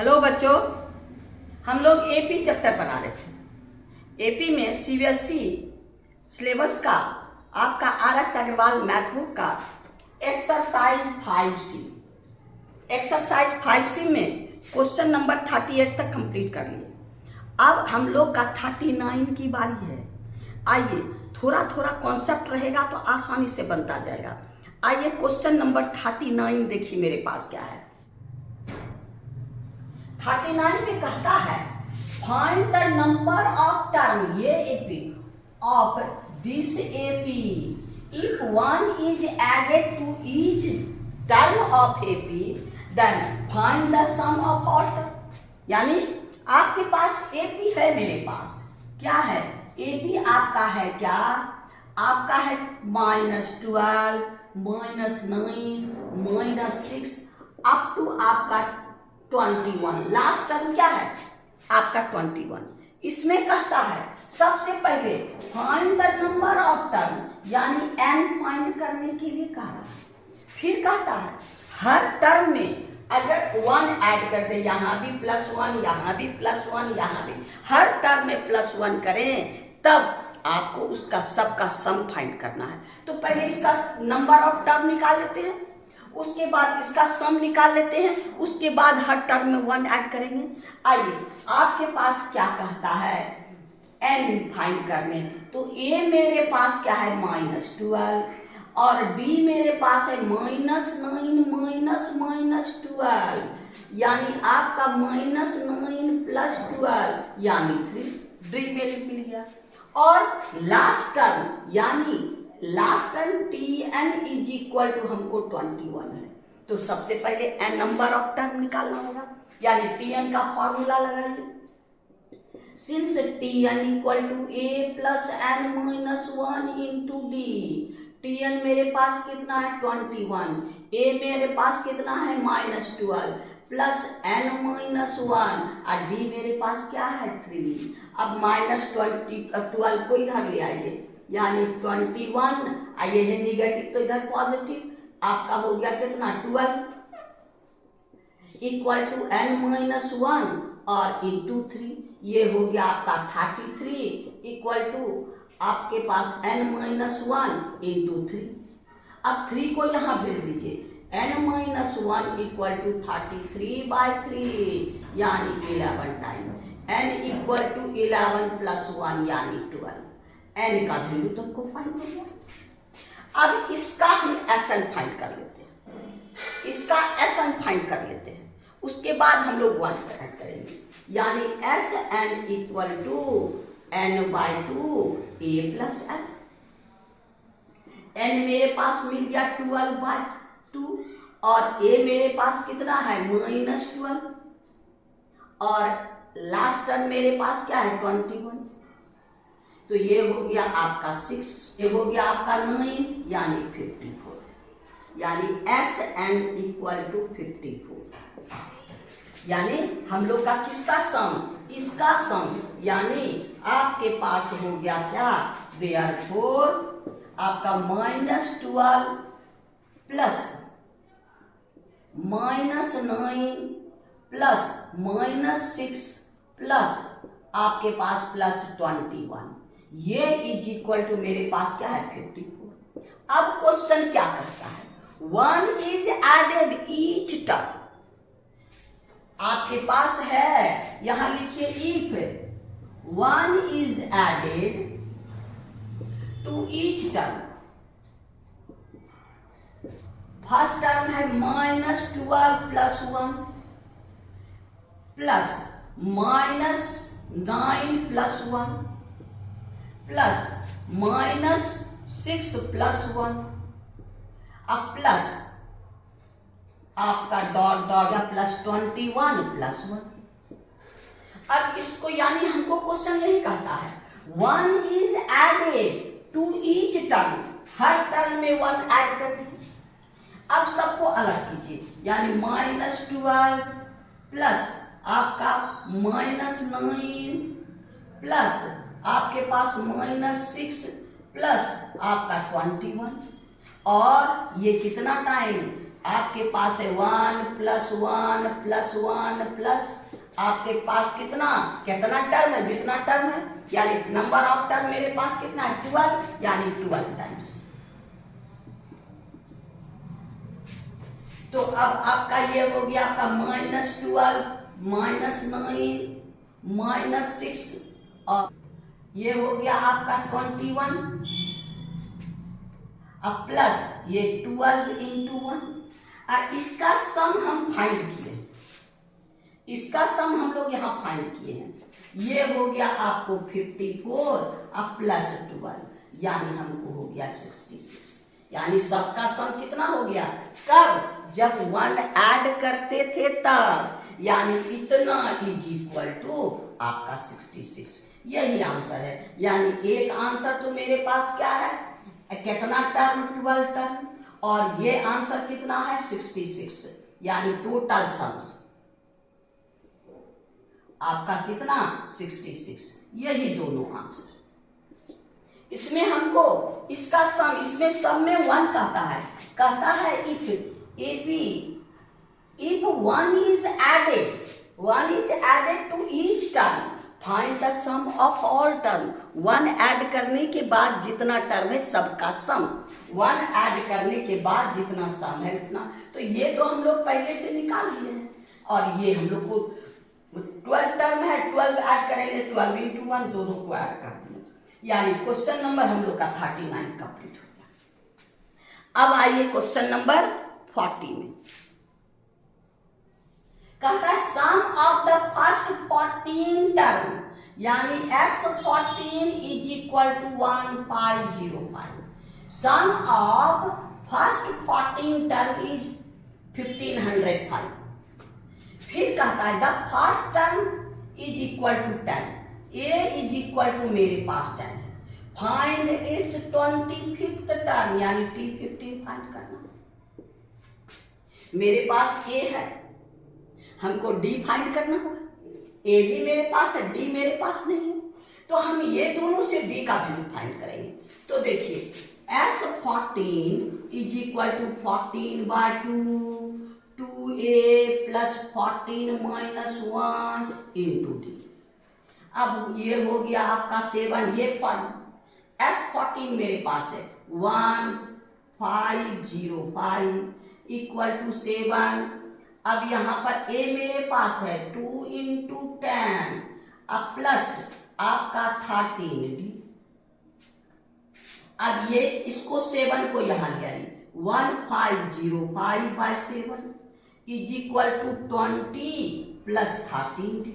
Hello बच्चों, हम लोग एपी चैप्टर बना रहे थे। एपी में सीबीएसई सिलेबस का आपका आर.एस. अग्रवाल मैथ बुक का एक्सरसाइज 5C में क्वेश्चन नंबर 38 तक कंप्लीट कर लिए। अब हम लोग का 39 की बारी है। आइए, थोड़ा थोड़ा कॉन्सेप्ट रहेगा तो आसानी से बनता जाएगा। आइए क्वेश्चन नंबर 39 देखिए मेरे पास क्या है। 39 में कहता है find the number of term ये AP of this AP if one is added to each term of AP then find the sum of all term. यानी आपके पास एपी है, मेरे पास क्या है, एपी आपका है क्या, आपका है -12, -9, -6 अप टू आपका 21। लास्ट टर्म क्या है आपका 21। इसमें कहता है सबसे पहले find the number of term, यानी n फाइंड करने के लिए कहा। फिर कहता है हर टर्म में अगर 1 ऐड कर दे, यहाँ भी +1, यहाँ भी +1, यहाँ भी, हर टर्म में +1 करें तब आपको उसका सबका सम फाइंड करना है। तो पहले इसका नंबर ऑफ टर्म निकाल लेते हैं, उसके बाद इसका सम निकाल लेते हैं, उसके बाद हर टर्म में 1 ऐड करेंगे। आइए, आपके पास क्या कहता है n फाइंड करने, तो a मेरे पास क्या है -12 और b मेरे पास है -9 -12, यानी आपका -9 + 12 यानी 3 मिल गया। और लास्ट टर्म यानी लास्ट टर्म Tn = हमको 21 है। तो सबसे पहले n नंबर ऑफ टर्म निकालना होगा, यानी Tn का फॉर्मूला लगाइए। Since Tn = a + n - 1 × d, Tn मेरे पास कितना है 21, a मेरे पास कितना है -12 प्लस n - 1 और d मेरे पास क्या है 3। अब -12 को इधर ले आइए, यानी 21, ये है निगेटिव तो इधर पॉजिटिव, आपका हो गया कितना 12 = n - 1 और × 3, ये हो गया आपका 33 = आपके पास n - 1 × 3। अब 3 को यहाँ भेज दीजिए, n - 1 = 33/3 यानी 11 टाइम, n = 11 + 1 यानी 12। n का वैल्यू तुमको फाइंड हो गया। अब इसका हम Sn फाइंड कर लेते हैं, इसका Sn फाइंड कर लेते हैं, उसके बाद हम लोग 1 ऐड करेंगे, यानी Sn = n/2 a + n। n मेरे पास मिल गया 12/2 और a मेरे पास कितना है -12 और लास्ट टर्म मेरे पास क्या है 21। तो ये हो गया आपका 6, ये हो गया आपका 9 यानी 54, यानी Sn = 54। यानी हम लोग का किसका सम, इसका सम, यानी आपके पास हो गया क्या, देयरफॉर आपका -12 प्लस -9 प्लस -6 प्लस आपके पास +21, ये = मेरे पास क्या है 54। अब क्वेश्चन क्या करता है, 1 इज एडेड ईच टर्म। आपके पास है, यहां लिखिए if 1 is added to each term. First term है -12 + 1 प्लस -9 + 1 प्लस -6 + 1 अब प्लस आपका डॉट +21 + 1। अब इसको, यानी हमको क्वेश्चन यही कहता है 1 is added to each term, हर टर्म में 1 ऐड कर दीजिए। अब सबको अलग कीजिए, यानी -12 प्लस आपका -9 प्लस आपके पास -6 प्लस आपका 21 और ये कितना टाइम आपके पास है 1 + 1 + 1 प्लस आपके पास कितना टर्म है, जितना टर्म है, यानी नंबर ऑफ टर्म मेरे पास कितना है 12, यानी 12 टाइम्स। तो अब आपका ये हो गया आपका -12 -9 -6 और ये हो गया आपका 21, अब प्लस ये 12 × 1। और इसका सम हम फाइंड किए, इसका सम हम लोग यहाँ फाइंड किए हैं। ये हो गया आपको 54 अब प्लस 12, यानी हमको हो गया 66। यानी सबका सम कितना हो गया, कब, जब 1 ऐड करते थे तब, यानी इतना = आपका 66। यही आंसर है। यानी एक आंसर तो मेरे पास क्या है, कितना टर्म 12 टर्म, और ये आंसर कितना है 66, यानी टोटल सम्स आपका कितना 66। यही दोनों आंसर। इसमें हमको इसका सम, इसमें सम में 1 कहता है if 1 is added to each term find the sum of all term। 1 add करने के बाद जितना टर्म है सबका सम, 1 ऐड करने के बाद जितना सम है उतना। तो ये तो हम लोग पहले से निकाल लिए हैं, और ये हम लोग को 12 टर्म है, 12 ऐड करेंगे, 12 × 1 दोनों को ऐड कर दिए, यानी क्वेश्चन नंबर हम लोग का 39 कंप्लीट हो गया। अब आइए क्वेश्चन नंबर 40 में। कहता है sum of the first 14 term, यानी S14 = 1505। Sum of first 14 term is 1505। फिर कहता है द फर्स्ट टर्म = 10, A = मेरे पास 10 है, फाइंड इट्स 25th टर्म, यानी T15 फाइंड करना। मेरे पास A है, हमको D फाइंड करना होगा। A भी मेरे पास है, D मेरे पास नहीं है, तो हम ये दोनों से D का वैल्यू फाइंड करेंगे। तो देखिए S14 = 14/2 2A + 14 - 1 × D। अब ये हो गया आपका 7, ये S14 मेरे पास है 1505 = 7। अब यहाँ पर A मेरे पास है 2 × 10, अब प्लस आपका 13D। अब ये इसको 7 को यहाँ ले आइए, 1505/7 = 20 + 13D।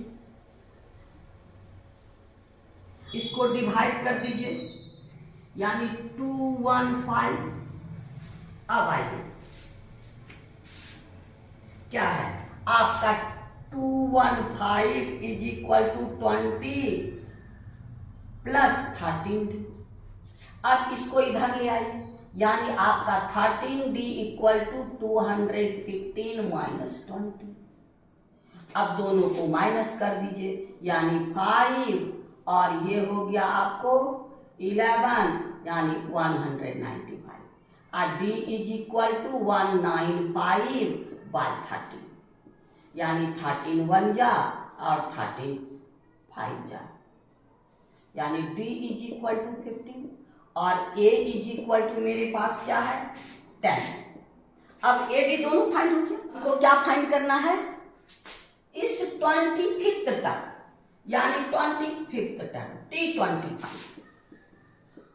इसको डिवाइड कर दीजिए, यानी 215। अब आइए क्या है आपका 215 = 20 + 13D। अब इसको इधर ले आइए, यानी आपका 13D = 215 - 20। अब दोनों को माइनस कर दीजिए, यानी 5 और ये हो गया आपको 11, यानी 195। और D = 195/13, यानी 13 1 जा और 13 5 जा, यानी D = 15 और A = मेरे पास क्या है 10। अब A D दोनों फाइंड हो गया। हमको क्या फाइंड करना है, इस 25th तक, यानी 25th टर्म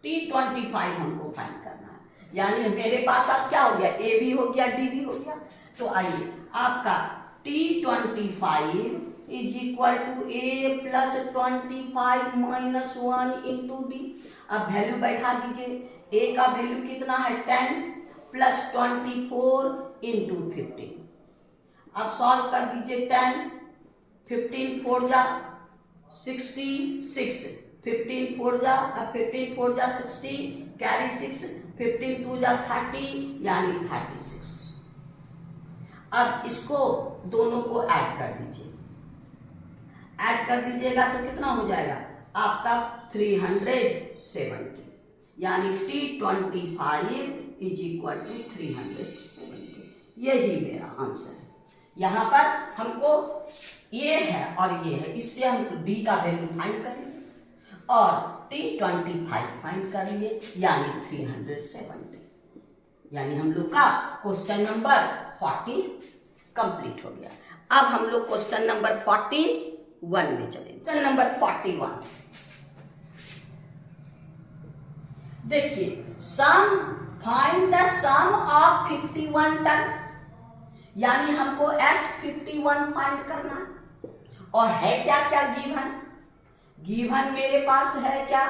T25 हमको फाइंड करना है। यानी मेरे पास अब क्या हो गया, A भी हो गया, D भी हो गया। तो आइए आपका T25 = A + 25 - 1 × D। अब वैल्यू बैठा दीजिए, A का वैल्यू कितना है 10 + 24 × 15। अब सॉल्व कर दीजिए, 10 15 4 जा 66, 15 4 जा 60, कैरी 6, 15 2 जा 30, यानी 36। अब इसको दोनों को ऐड कर दीजिए, ऐड कर दीजिएगा तो कितना हो जाएगा आपका 370, यानी T25 = 370। यही मेरा आंसर है। यहाँ पर हमको ये है और ये है, इससे हम डी का वैल्यू फाइंड करेंगे और T25 फाइंड कर लिए, यानी 370। यानी हम लोग का क्वेश्चन नंबर 40 कंप्लीट हो गया। अब हम लोग क्वेश्चन नंबर 41 में चलेंगे। क्वेश्चन नंबर 41 देखिए, sum find the sum of 51 term, यानी हमको S51 फाइंड करना है। और है क्या क्या गिवन? गिवन मेरे पास है क्या,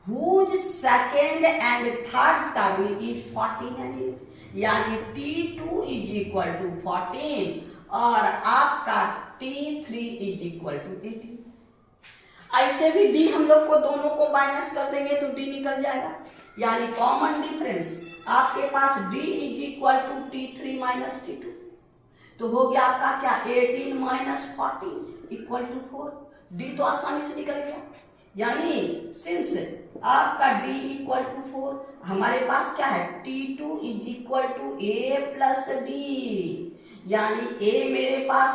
whose second and third term is 14, यानी T2 इज इक्वल टू 14 और आपका T3 इज इक्वल टू 18। ऐसे भी D हम लोग को दोनों को माइनस कर देंगे तो D निकल जाएगा, यानी कॉमन डिफरेंस आपके पास D is equal to T3 minus T2, तो हो गया आपका क्या 18 माइनस 14 इक्वल टू 4। D तो आसानी से निकल गया, यानी सिंस आपका D इक्वल टू 4, हमारे पास क्या है T2 is equal to A plus D, यानी A मेरे पास,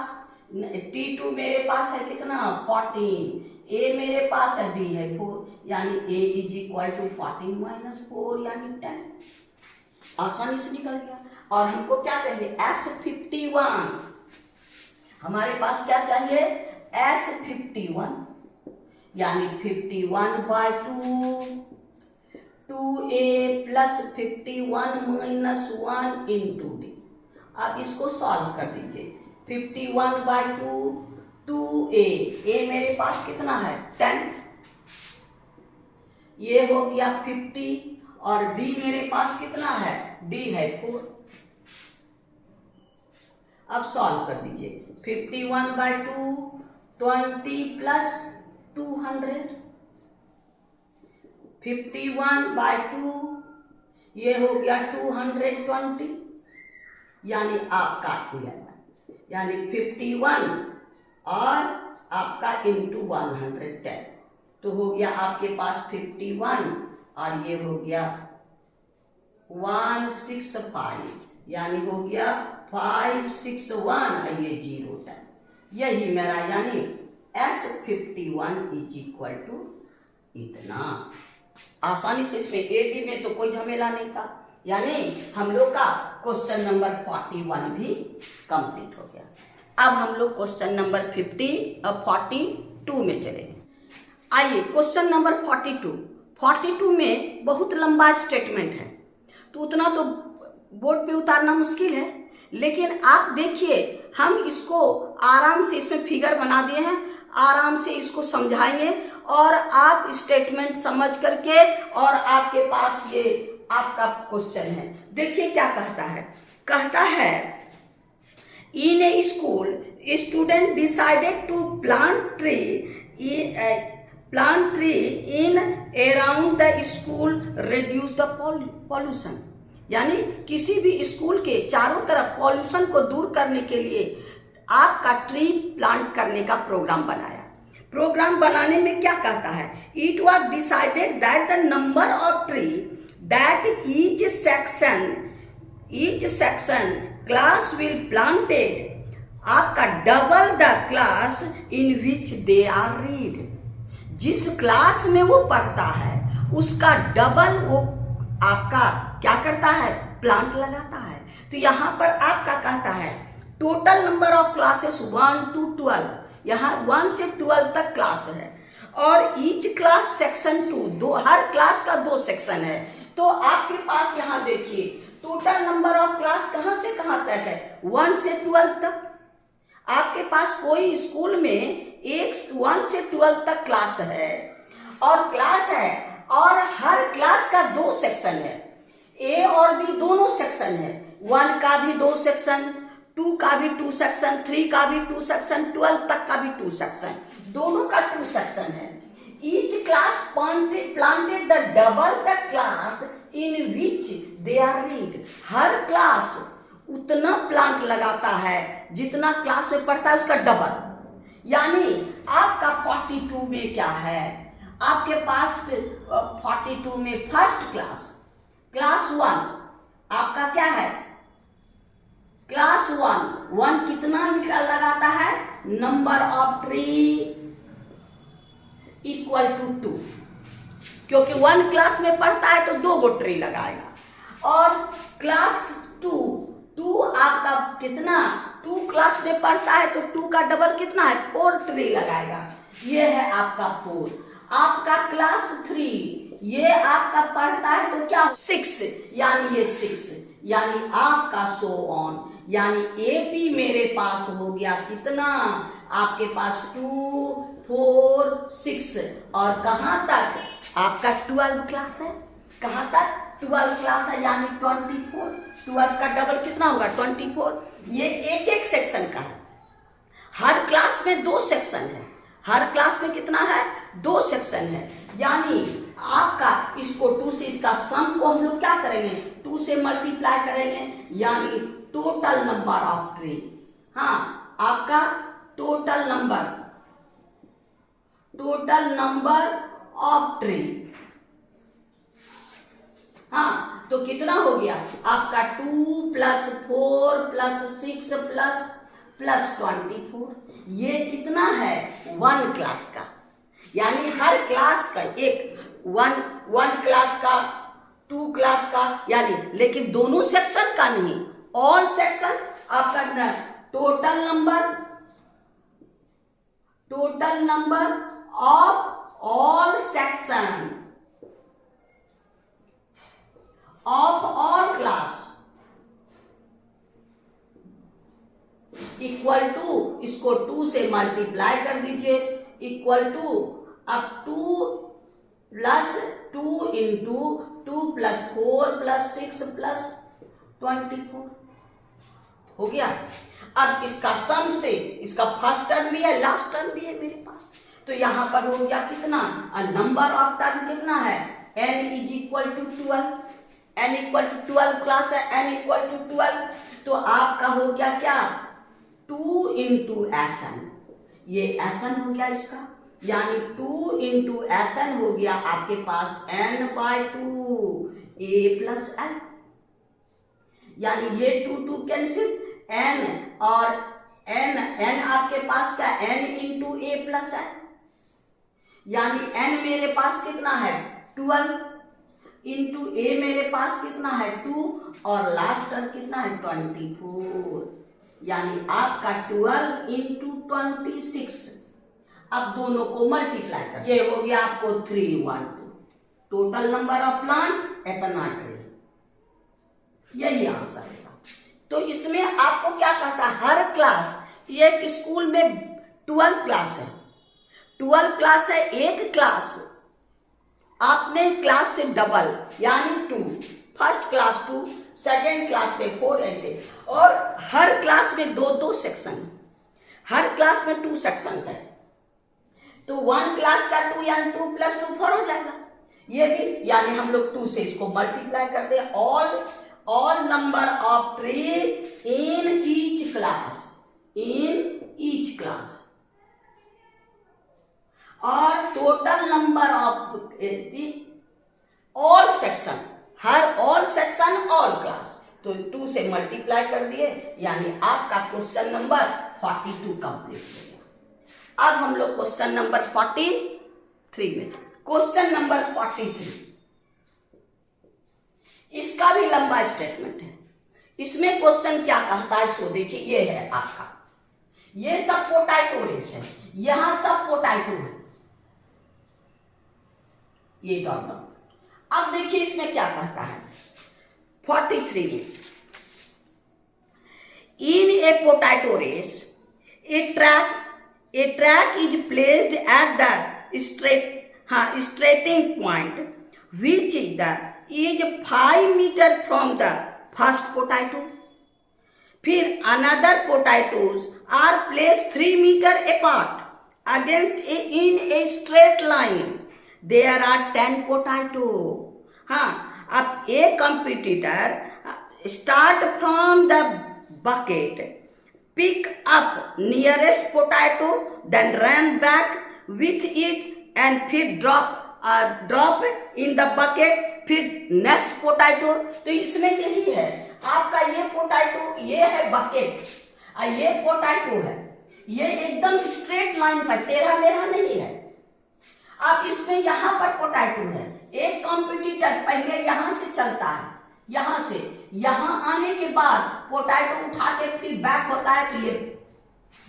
T2 मेरे पास है कितना 14, A मेरे पास है D है 4, यानी A is equal to 14 minus 4 यानी 10। आसानी से निकल गया। और हमको क्या चाहिए S51, हमारे पास क्या चाहिए S51, यानी 51/2 2A plus 51 minus 1 into D। आप इसको सॉल्व कर दीजिए। 51/2 2A, A मेरे पास कितना है 10, ये हो गया 50 और D मेरे पास कितना है, D है 4। अब सॉल्व कर दीजिए। 51/2 20 प्लस 200, 51/2 ये हो गया 220, यानी आपका 11, यानी 51 और आपका इंटू 110, तो हो गया आपके पास 51 और ये हो गया 165, यानी हो गया 561 ये 0 यही मेरा, यानी S51 इज इक्वल टू इतना। आसानी से इसमें AD में तो कोई झमेला नहीं था, यानी हम लोग का क्वेश्चन नंबर 41 भी कंप्लीट हो गया। अब हम लोग क्वेश्चन नंबर 42 में चलेंगे। आइए क्वेश्चन नंबर 42 में बहुत लंबा स्टेटमेंट है, तो उतना तो बोर्ड पे उतारना मुश्किल है, लेकिन आप देखिए हम इसको आराम से इसमें फिगर बना दिए हैं, आराम से इसको समझाएंगे और आप स्टेटमेंट समझ करके, और आपके पास ये आपका क्वेश्चन है। देखिए क्या कहता है in a school student decided to plant tree in around the school reduce the pollution, यानी किसी भी स्कूल के चारों तरफ पॉल्यूशन को दूर करने के लिए आपका ट्री प्लांट करने का प्रोग्राम बनाया। प्रोग्राम बनाने में क्या कहता है, it was decided that the number of tree that each section class will planted आपका double the class in which they are read, जिस क्लास में वो पढ़ता है उसका डबल वो आपका क्या करता है, प्लांट लगाता है। तो यहाँ पर आपका कहता है total number of classes 1 to 12, यहाँ 1 से 12 तक क्लास है और ईच क्लास सेक्शन 2, हर क्लास का 2 सेक्शन है। तो आपके पास यहाँ देखिए टोटल नंबर ऑफ क्लास कहाँ से कहाँ तक है, 1 से 12 तक। आपके पास कोई स्कूल में 1 से 12 तक क्लास है और हर क्लास का 2 सेक्शन है, A और B दोनों सेक्शन है, 1 का भी 2 सेक्शन, 2 का भी 2 सेक्शन, 3 का भी 2 सेक्शन, 12 तक का भी 2 सेक्शन, दोनों का 2 सेक्शन है। Each class planted the double the class in which they are read, हर क्लास उतना प्लांट लगाता है जितना क्लास में पढ़ता है उसका डबल। यानी आपका 42 में क्या है, आपके पास 42 में फर्स्ट क्लास 1 आपका क्या है क्लास 1 कितना मीटर लगाता है? Number of tree equal to 2, क्योंकि 1 क्लास में पढ़ता है तो 2 गो ट्री लगाएगा। और क्लास 2 आपका कितना? 2 क्लास में पढ़ता है तो 2 का डबल कितना है? 4 ट्री लगाएगा। ये है आपका 4। आपका क्लास 3 ये आपका पढ़ता है तो क्या? 6, यानी ये 6, यानी आपका सो ऑन, यानी एपी मेरे पास हो गया कितना? आपके पास 2, 4, 6 और कहां तक? आपका 12 क्लास है। कहां तक? 12 क्लास है, यानी 24। 12 का डबल कितना होगा? 24। ये एक एक सेक्शन का है। हर क्लास में 2 सेक्शन है। हर क्लास में कितना है? 2 सेक्शन है। यानी आपका इसको 2 से, इसका सम को हम लोग क्या करेंगे? 2 से मल्टीप्लाई करेंगे, यानी टोटल नंबर ऑफ ट्री। हाँ, आपका टोटल नंबर ऑफ ट्री। हाँ, तो कितना हो गया आपका? 2 + 4 + 6 + 24। ये कितना है? 1 क्लास का, यानी हर क्लास का एक 1 क्लास का, 2 क्लास का, यानी लेकिन दोनों सेक्शन का नहीं, ऑल सेक्शन। आपका total number of all section of all class equal to, इसको 2 से मल्टीप्लाई कर दीजिए, इक्वल टू अब 2 + 2 × 2 + 4 + 6 + 24 हो गया। अब इसका सम से, इसका फर्स्ट टर्म भी है, लास्ट टर्म भी है मेरे पास, तो यहां पर हो गया कितना? नंबर ऑफ टर्म कितना है? n = 12। n = 12 क्लास है, n = 12, तो आपका हो गया क्या? 2 × Sn, ये Sn हो गया इसका, यानी 2 × Sn हो गया आपके पास n/2 a + n, यानी ये 2 कैंसिल, n और n आपके पास क्या? n × a + n, यानी n मेरे पास कितना है? 12 × a मेरे पास कितना है? 2 और लास्ट टर्म कितना है? 24, यानी आपका 12 × 26। अब दोनों को मल्टीप्लाई कर, ये हो गया आपको 312। टोटल नंबर ऑफ प्लांट इतना ट्री, यही आंसर है। तो इसमें आपको क्या कहता है? हर क्लास, एक स्कूल में 12 क्लास है, 12 क्लास है, एक क्लास आपने क्लास से डबल, यानी 2, फर्स्ट क्लास 2, सेकेंड क्लास में 4, ऐसे, और हर क्लास में 2 सेक्शन, हर क्लास में 2 सेक्शन है, तो 1 क्लास का 2, यानी 2 + 2 4 हो जाएगा। ये भी, यानी हम लोग 2 से इसको मल्टीप्लाई करते हैं। All number of tree in each class, और total number of all section, हर ऑल सेक्शन ऑल क्लास, तो 2 से मल्टीप्लाई कर दिए, यानी आपका क्वेश्चन नंबर 42 कंप्लीट हो गया। अब हम लोग क्वेश्चन नंबर 43 में, क्वेश्चन नंबर 43, इसका भी लंबा स्टेटमेंट है। इसमें क्वेश्चन क्या कहता है सो देखिए, ये है आपका, ये सब पोटैटो रेस है, यहां सब पोटैटो है, ये डॉट। अब देखिए इसमें क्या कहता है 43 में, in a potato race a track is placed at the starting point which is 5 metre from the first potato. फिर another potatoes are placed 3 metre apart against in a straight line. There are 10 potato. हाँ, अब a competitor start from the bucket, pick up nearest potato, then run back with it and फिर drop in the bucket, फिर next potato. तो इसमें यही है, आपका ये पोटैटो, ये है बकेट और ये पोटैटो है, ये एकदम स्ट्रेट लाइन पर, टेढ़ा मेढ़ा नहीं है। अब इसमें यहाँ पर पोटैटो है, एक कॉम्पिटिटर पहले यहाँ से चलता है, यहाँ से यहाँ आने के बाद पोटैटो उठा के फिर बैक होता है तो ये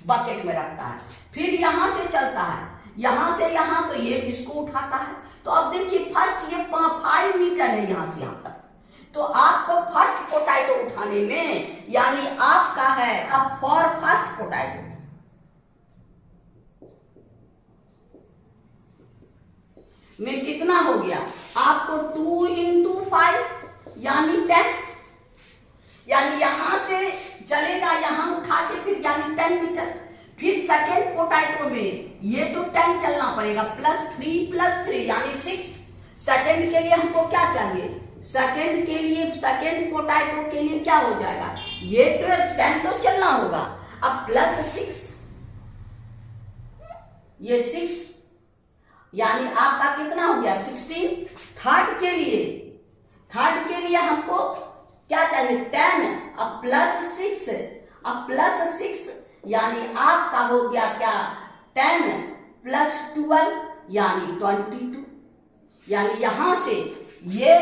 बकेट में रखता है, फिर यहाँ से चलता है, यहाँ से यहाँ, तो ये इसको उठाता है। तो अब देखिए फर्स्ट ये 5 मीटर है यहाँ से यहाँ तक, तो आपको फर्स्ट पोटैटो उठाने में, यानी आपका है अब फॉर फर्स्ट पोटैटो में कितना हो गया आपको 2 × 5 यानी 10, यानी यहां से चलेगा यहाँ उठा के फिर यानी 10 मीटर। फिर सेकेंड पोटैटो में ये तो 10 चलना पड़ेगा, +3 यानी 6। सेकेंड के लिए हमको क्या चाहिए, सेकेंड के लिए सेकेंड पोटैटो के लिए क्या हो जाएगा, ये तो 10 तो चलना होगा, अब +6 ये 6 यानी आपका कितना हो गया 16। थर्ड के लिए हमको क्या चाहिए 10, अब +6 यानी आपका हो गया क्या 10 + 12 यानी 22, यानी यहां से ये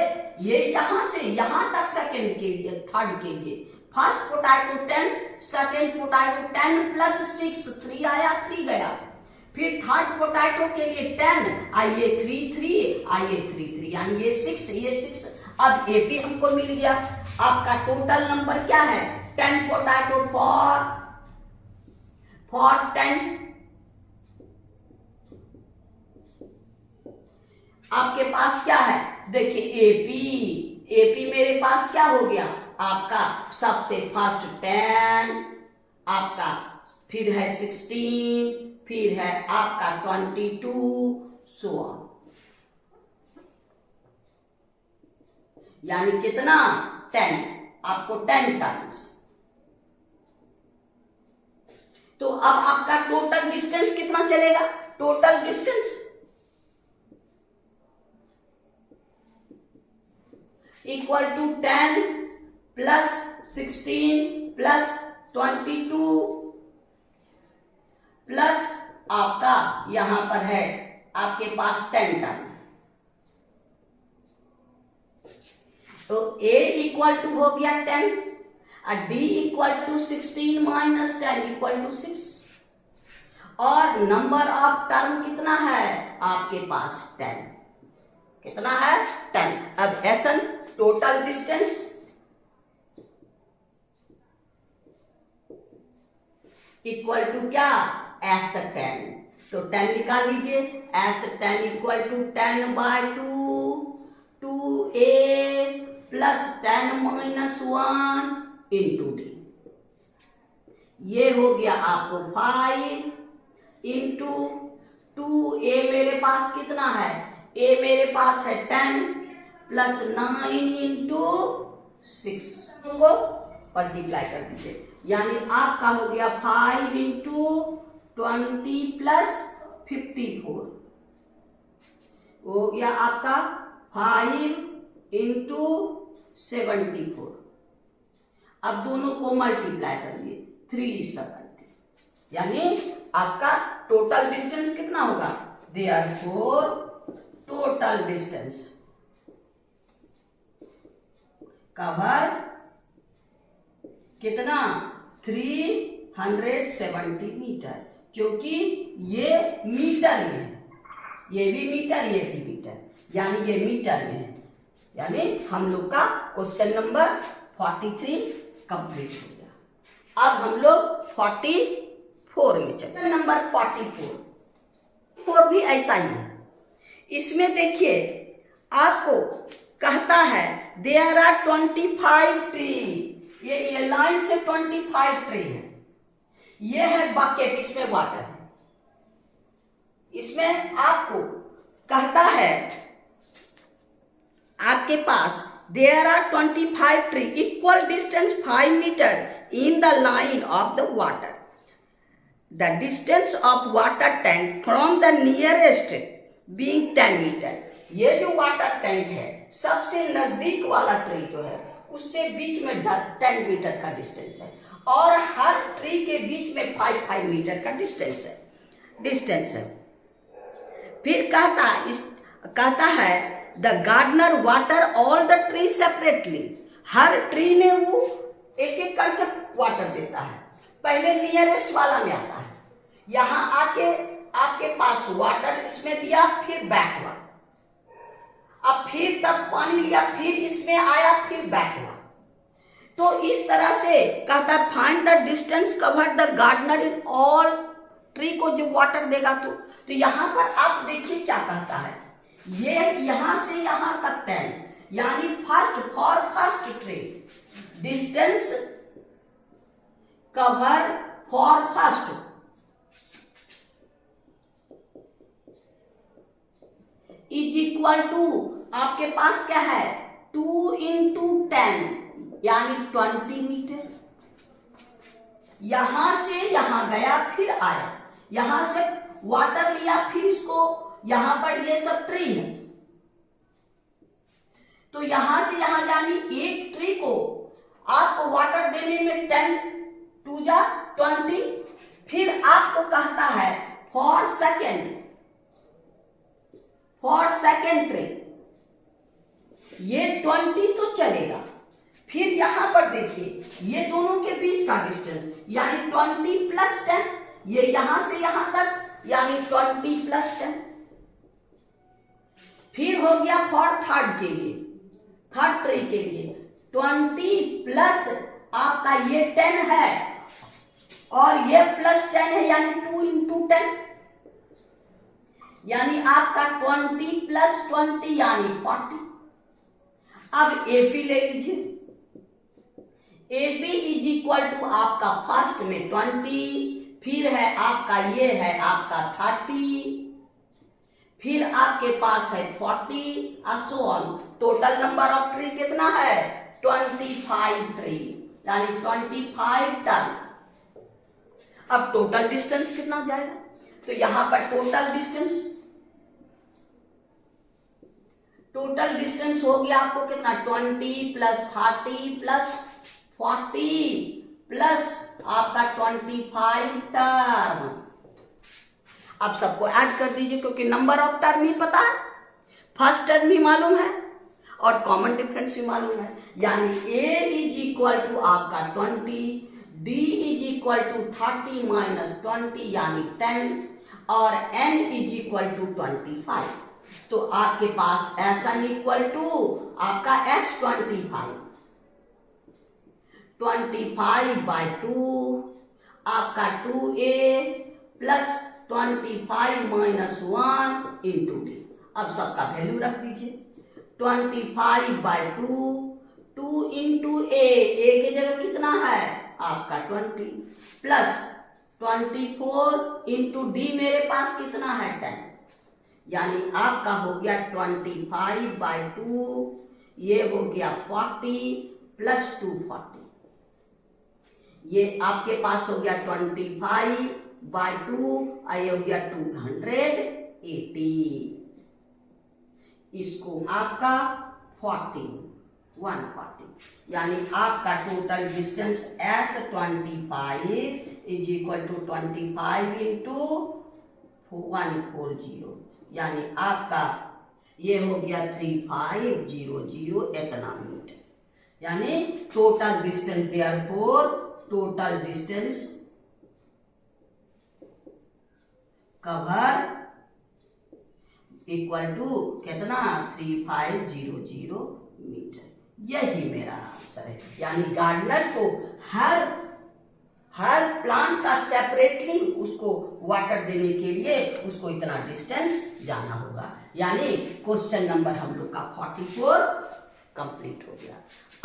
यहां से यहां तक सेकंड के लिए, थर्ड के लिए फर्स्ट पोटैटो 10, सेकंड पोटैटो 10 + 6 3 आया, 3 गया। फिर थर्ड पोटैटो के लिए 10 आइए 3 आइए 3 यानी ये 6। अब एपी हमको मिल गया। आपका टोटल नंबर क्या है 10 पोटैटो फॉर 10। आपके पास क्या है देखिए एपी मेरे पास क्या हो गया आपका सबसे फर्स्ट 10, आपका फिर है 16, फिर है आपका 22 सो ऑन, यानी कितना 10, आपको 10 टाइम्स। तो अब आपका टोटल डिस्टेंस कितना चलेगा, total distance equal to 10 + 16 + 22 plus आपका यहां पर है आपके पास 10 टर्म, तो A = हो गया 10 और D = 16 - 10 = 6 और नंबर ऑफ टर्म कितना है आपके पास 10, कितना है 10। अब SN total distance equal to क्या S10, तो 10 निकाल लीजिए, S10 = 10/2 2A + 10 - 1 × D, ये हो गया आपको 5 × 2A मेरे पास कितना है, A मेरे पास है 10 + 9 × 6 को मल्टीप्लाई कर दीजिए, यानी आपका हो गया 5 × 20 + 54 हो गया आपका 5 × 74। अब दोनों को मल्टीप्लाई करिए 370, यानी आपका टोटल डिस्टेंस कितना होगा, देयरफॉर टोटल डिस्टेंस कवर कितना 370 मीटर, क्योंकि ये मीटर में है, ये भी मीटर ये भी मीटर, यानी ये मीटर में है, यानी हम लोग का क्वेश्चन नंबर 43 कंप्लीट हो गया। अब हम लोग 44 में चलते। नंबर 44 भी ऐसा ही है। इसमें देखिए आपको कहता है देयर आर 25 ट्री, ये लाइन से 25 ट्री है, ये है बकेट, इसमें वाटर है। इसमें आपको कहता है आपके पास there are 25 tree equal distance 5 metre in the line of the water, the distance of water tank from the nearest being 10 metre. ये जो वाटर टैंक है सबसे नजदीक वाला ट्री जो है उससे बीच में 10 मीटर का डिस्टेंस है, और हर ट्री के बीच में 5 मीटर का डिस्टेंस है। फिर कहता है the gardener water all the tree separately. हर ट्री में वो एक एक करके वाटर देता है। पहले नियरेस्ट वाला में आता है, यहाँ आके आपके पास वाटर इसमें दिया, फिर बैक हुआ, अब फिर तब पानी लिया, फिर इसमें आया, फिर बैक हुआ। तो इस तरह से कहता है find the distance covered the gardener in all tree को जो वाटर देगा। तो यहाँ पर आप देखिए क्या कहता है, ये यहाँ से यहाँ तक 10, यानी first tree distance cover for first is equal to, आपके पास क्या है 2 × 10 यानी 20 मीटर। यहां से यहां गया, फिर आया, यहां से वाटर लिया, फिर इसको यहां पर ये सब ट्री है, तो यहां से यहां यानी एक ट्री को आपको वाटर देने में 10 2 जा 20। फिर आपको कहता है फॉर सेकेंड ट्री, ये 20 तो चलेगा। फिर यहां पर देखिए ये दोनों के बीच का डिस्टेंस यानी 20 + 10, ये यहां से यहां तक यानी 20 + 10। फिर हो गया फॉर थर्ड ट्री के लिए 20 प्लस आपका ये 10 है, और ये +10 है यानी 2 × 10, यानी आपका 20 + 20 यानी 40। अब एपी ले लीजिए, एपी इज इक्वल टू आपका फर्स्ट में 20, फिर है आपका ये है आपका 30, फिर आपके पास है 40 और so on. Total number of tree कितना है 25 ट्री, यानी 25 टन। अब टोटल डिस्टेंस कितना जाएगा, तो यहां पर टोटल डिस्टेंस हो गया आपको कितना 20 + 30 + 40 प्लस आपका 25 टर्म। अब सबको ऐड कर दीजिए, क्योंकि नंबर ऑफ टर्म ही पता है, फर्स्ट टर्म भी मालूम है और कॉमन डिफरेंस भी मालूम है। यानी A इज इक्वल टू आपका 20, D इज इक्वल टू 30 - 20 यानी 10, और N इज इक्वल टू 25। तो आपके पास SN इक्वल टू आपका S 25/2 आपका 2A + 25 - 1 × D। अब सबका वैल्यू रख दीजिए, 25/2 2 × A की जगह कितना है आपका 20 प्लस 24 × D मेरे पास कितना है 10, यानी आपका हो गया 25/2, ये हो गया 40 + 2 40, ये आपके पास हो गया 25/2 और ये हो गया 280। इसको आपका 140, यानी आपका total distance S25 is equal to 25 × 140, यानी आपका ये हो गया 3500 इतना मीटर। यानी total distance therefore total distance cover equal to कितना 3500 मीटर। यही मेरा आंसर है। यानी गार्डनर को हर प्लांट का सेपरेटली उसको वाटर देने के लिए उसको इतना डिस्टेंस जाना होगा। यानी क्वेश्चन नंबर हम लोग का 44 कंप्लीट हो गया।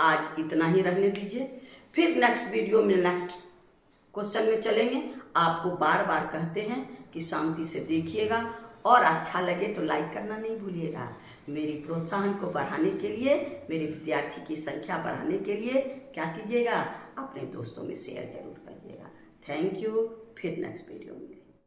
आज इतना ही रहने दीजिए, फिर नेक्स्ट वीडियो में नेक्स्ट क्वेश्चन में चलेंगे। आपको बार बार कहते हैं कि शांति से देखिएगा और अच्छा लगे तो लाइक करना नहीं भूलिएगा। मेरी प्रोत्साहन को बढ़ाने के लिए, मेरे विद्यार्थी की संख्या बढ़ाने के लिए क्या कीजिएगा, अपने दोस्तों में शेयर जरूर करिएगा। Thank you. फिर नेक्स्ट वीडियो में